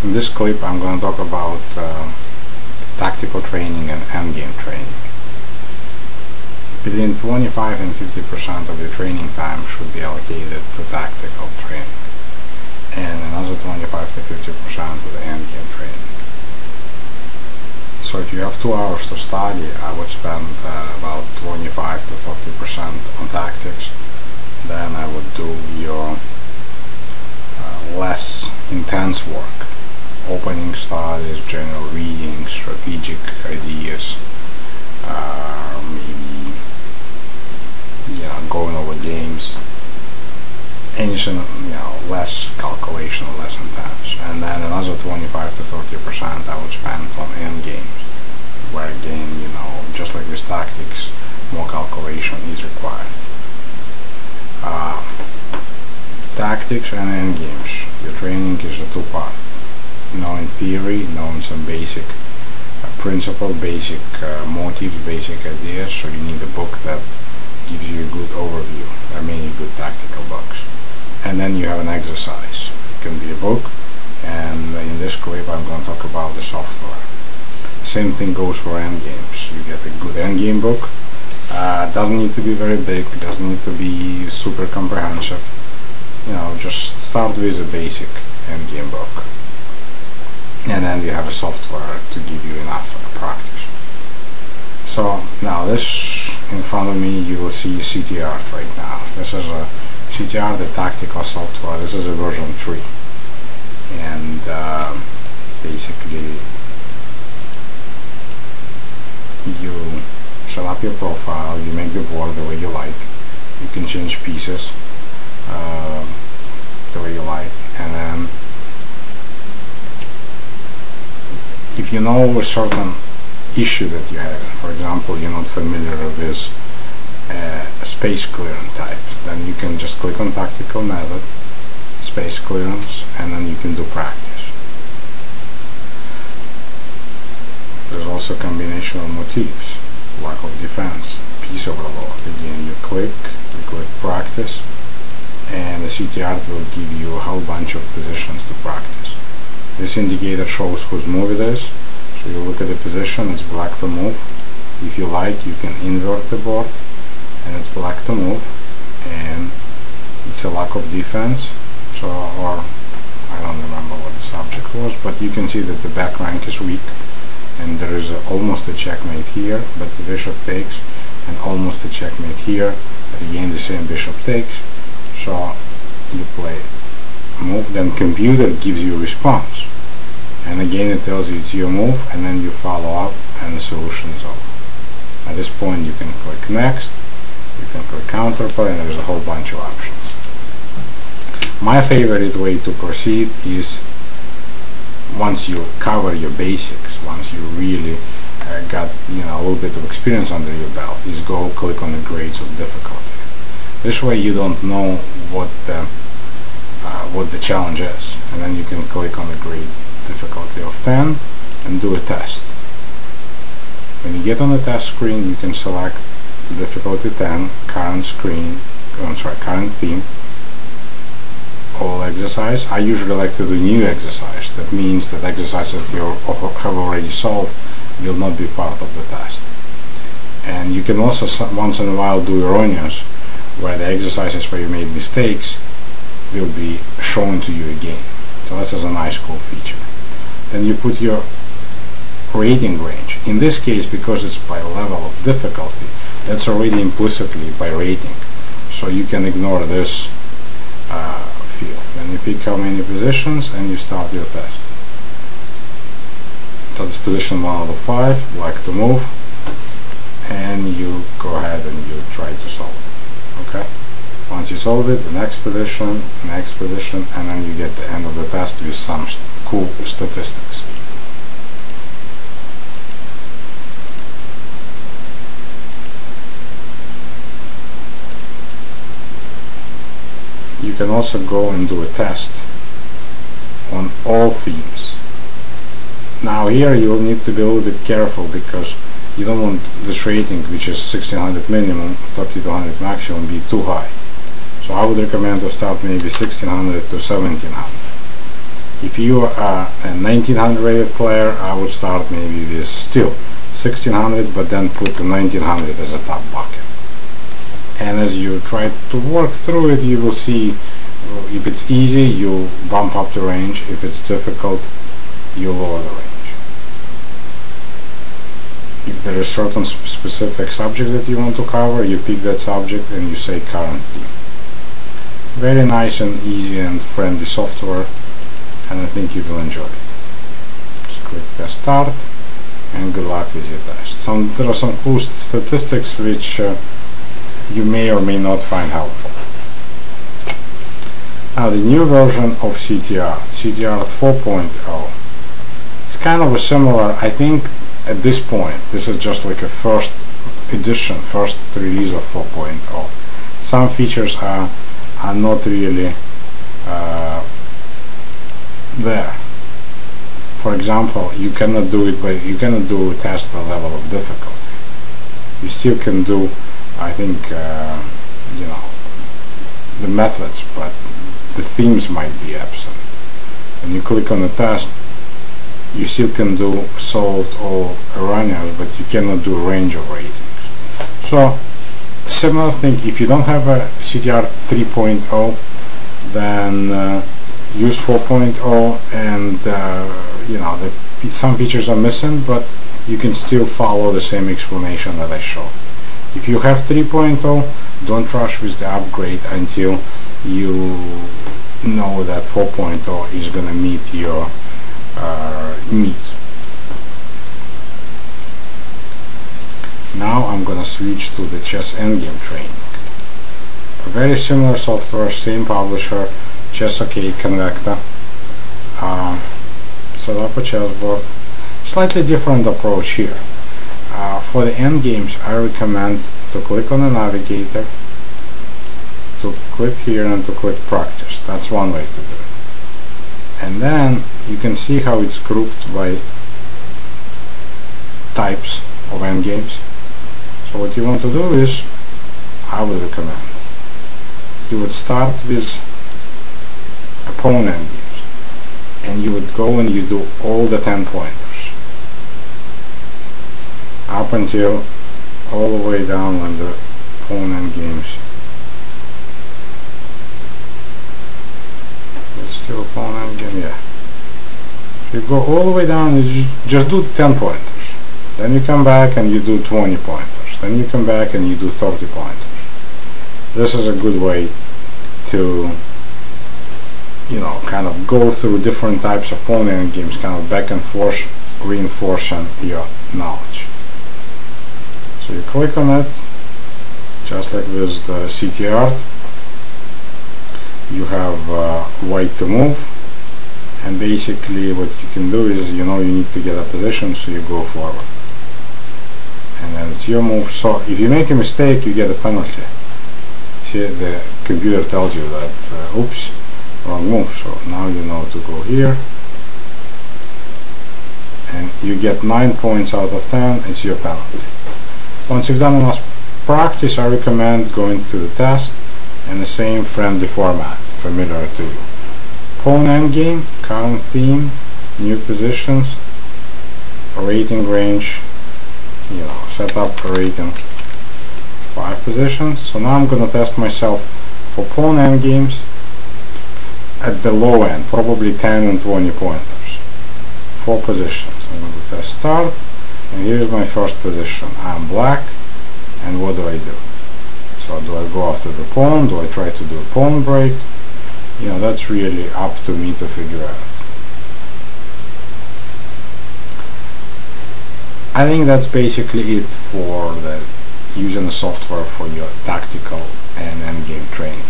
In this clip I'm going to talk about tactical training and endgame training. Between 25 and 50% of your training time should be allocated to tactical training, and another 25 to 50% to the endgame training. So if you have 2 hours to study, I would spend about 25 to 30% on tactics. Then I would do your less intense work, opening studies, general reading, strategic ideas, maybe going over games, anything less calculation, less intense. And then another 25 to 30% I would spend on end games, where again, just like with tactics, more calculation is required. Tactics and end games. Your training is a 2 parts. Knowing theory, knowing some basic principle, basic motives, basic ideas. So you need a book that gives you a good overview. There are many good tactical books. And then you have an exercise. It can be a book, and in this clip I'm going to talk about the software. Same thing goes for endgames. You get a good endgame book. Doesn't need to be very big, doesn't need to be super comprehensive. Just start with a basic endgame book. And then you have a software to give you enough practice. So now this in front of me, you will see CTR right now. This is a CTR, the tactical software. This is a version 3, and basically you set up your profile, you make the board the way you like, you can change pieces the way you like, and then if you know a certain issue that you have, for example, you're not familiar with space clearance type, then you can just click on tactical method, space clearance, and then you can do practice. There's also a combination of motifs, lack of defense, peace overload. Again, you click practice, and the CTR will give you a whole bunch of positions to practice. This indicator shows whose move it is. So you look at the position, it's black to move. If you like, you can invert the board, and it's black to move, and it's a lack of defense. So, or I don't remember what the subject was, but you can see that the back rank is weak, and there is almost a checkmate here, but the bishop takes, and almost a checkmate here, but again the same bishop takes. So you play move, then computer gives you a response, and again it tells you it's your move, and then you follow up, and the solution is over. At this point you can click next, you can click counterplay, and there's a whole bunch of options. My favorite way to proceed is, once you cover your basics, once you really got a little bit of experience under your belt, is go click on the grades of difficulty. This way you don't know what the challenge is, and then you can click on the grade difficulty of 10 and do a test. When you get on the test screen, you can select difficulty 10, current theme, all exercise. I usually like to do new exercise. That means that exercises that you have already solved will not be part of the test. And you can also once in a while do erroneous, where the exercises where you made mistakes will be shown to you again. So this is a nice cool feature. Then you put your rating range. In this case, because it's by level of difficulty, that's already implicitly by rating. So you can ignore this field. Then you pick how many positions and you start your test. So it's position 1 out of 5, black to move, and you go ahead and you try to solve it. Okay? Once you solve it, the next position, and then you get the end of the test with some cool statistics. You can also go and do a test on all themes. Now here you will need to be a little bit careful, because you don't want this rating, which is 1600 minimum, 3200 maximum, be too high. So I would recommend to start maybe 1600 to 1700. If you are a 1900 rated player, I would start maybe with still 1600, but then put the 1900 as a top bucket. And as you try to work through it, you will see if it's easy, you bump up the range. If it's difficult, you lower the range. If there is certain specific subject that you want to cover, you pick that subject and you say current theme. Very nice and easy and friendly software, and I think you will enjoy it. Just click the start, and good luck with your test. There are some cool statistics which you may or may not find helpful. Now the new version of CTR 4.0. It's kind of a similar, I think at this point, this is just like a first edition, first release of 4.0. Some features are not really there. For example, you cannot do a test by level of difficulty. You still can do, I think, you know, the methods, but the themes might be absent. When you click on the test, you still can do solved or erroneous, but you cannot do a range of ratings. So similar thing, if you don't have a CTR 3.0, then use 4.0, and you know, some features are missing, but you can still follow the same explanation that I showed. If you have 3.0, don't rush with the upgrade until you know that 4.0 is going to meet your needs. Now I'm going to switch to the chess endgame training. A very similar software, same publisher, Chess OK Convecta. Set up a chessboard. Slightly different approach here. For the endgames, I recommend to click on the navigator, to click here, and to click practice. That's one way to do it. And then you can see how it's grouped by types of endgames. So what you want to do is, I would recommend, you would start with pawn endgames, and you would go and you do all the 10 pointers up until all the way down when the pawn endgames. It's still a pawn endgame, yeah. So you go all the way down and you just do 10 pointers. Then you come back and you do 20 pointers. Then you come back and you do 30 pointers. This is a good way to, you know, kind of go through different types of pawn endgames, kind of back and forth, reinforcing your knowledge. So you click on it, just like with the CTR. You have white to move, and basically what you can do is, you know, you need to get a position, so you go forward, and then it's your move. So if you make a mistake, you get a penalty. See, the computer tells you that oops, wrong move. So now you know to go here, and you get 9 points out of 10. It's your penalty. Once you've done enough practice, I recommend going to the test and the same friendly format, familiar to you. Pawn endgame, current theme, new positions, rating range, you know, set up a rating 5 positions. So now I'm going to test myself for pawn endgames at the low end, probably 10 and 20 pointers. 4 positions. I'm going to test start, and here's my first position. I'm black, and what do I do? So do I go after the pawn? Do I try to do a pawn break? You know, that's really up to me to figure out. I think that's basically it for using the software for your tactical and endgame training.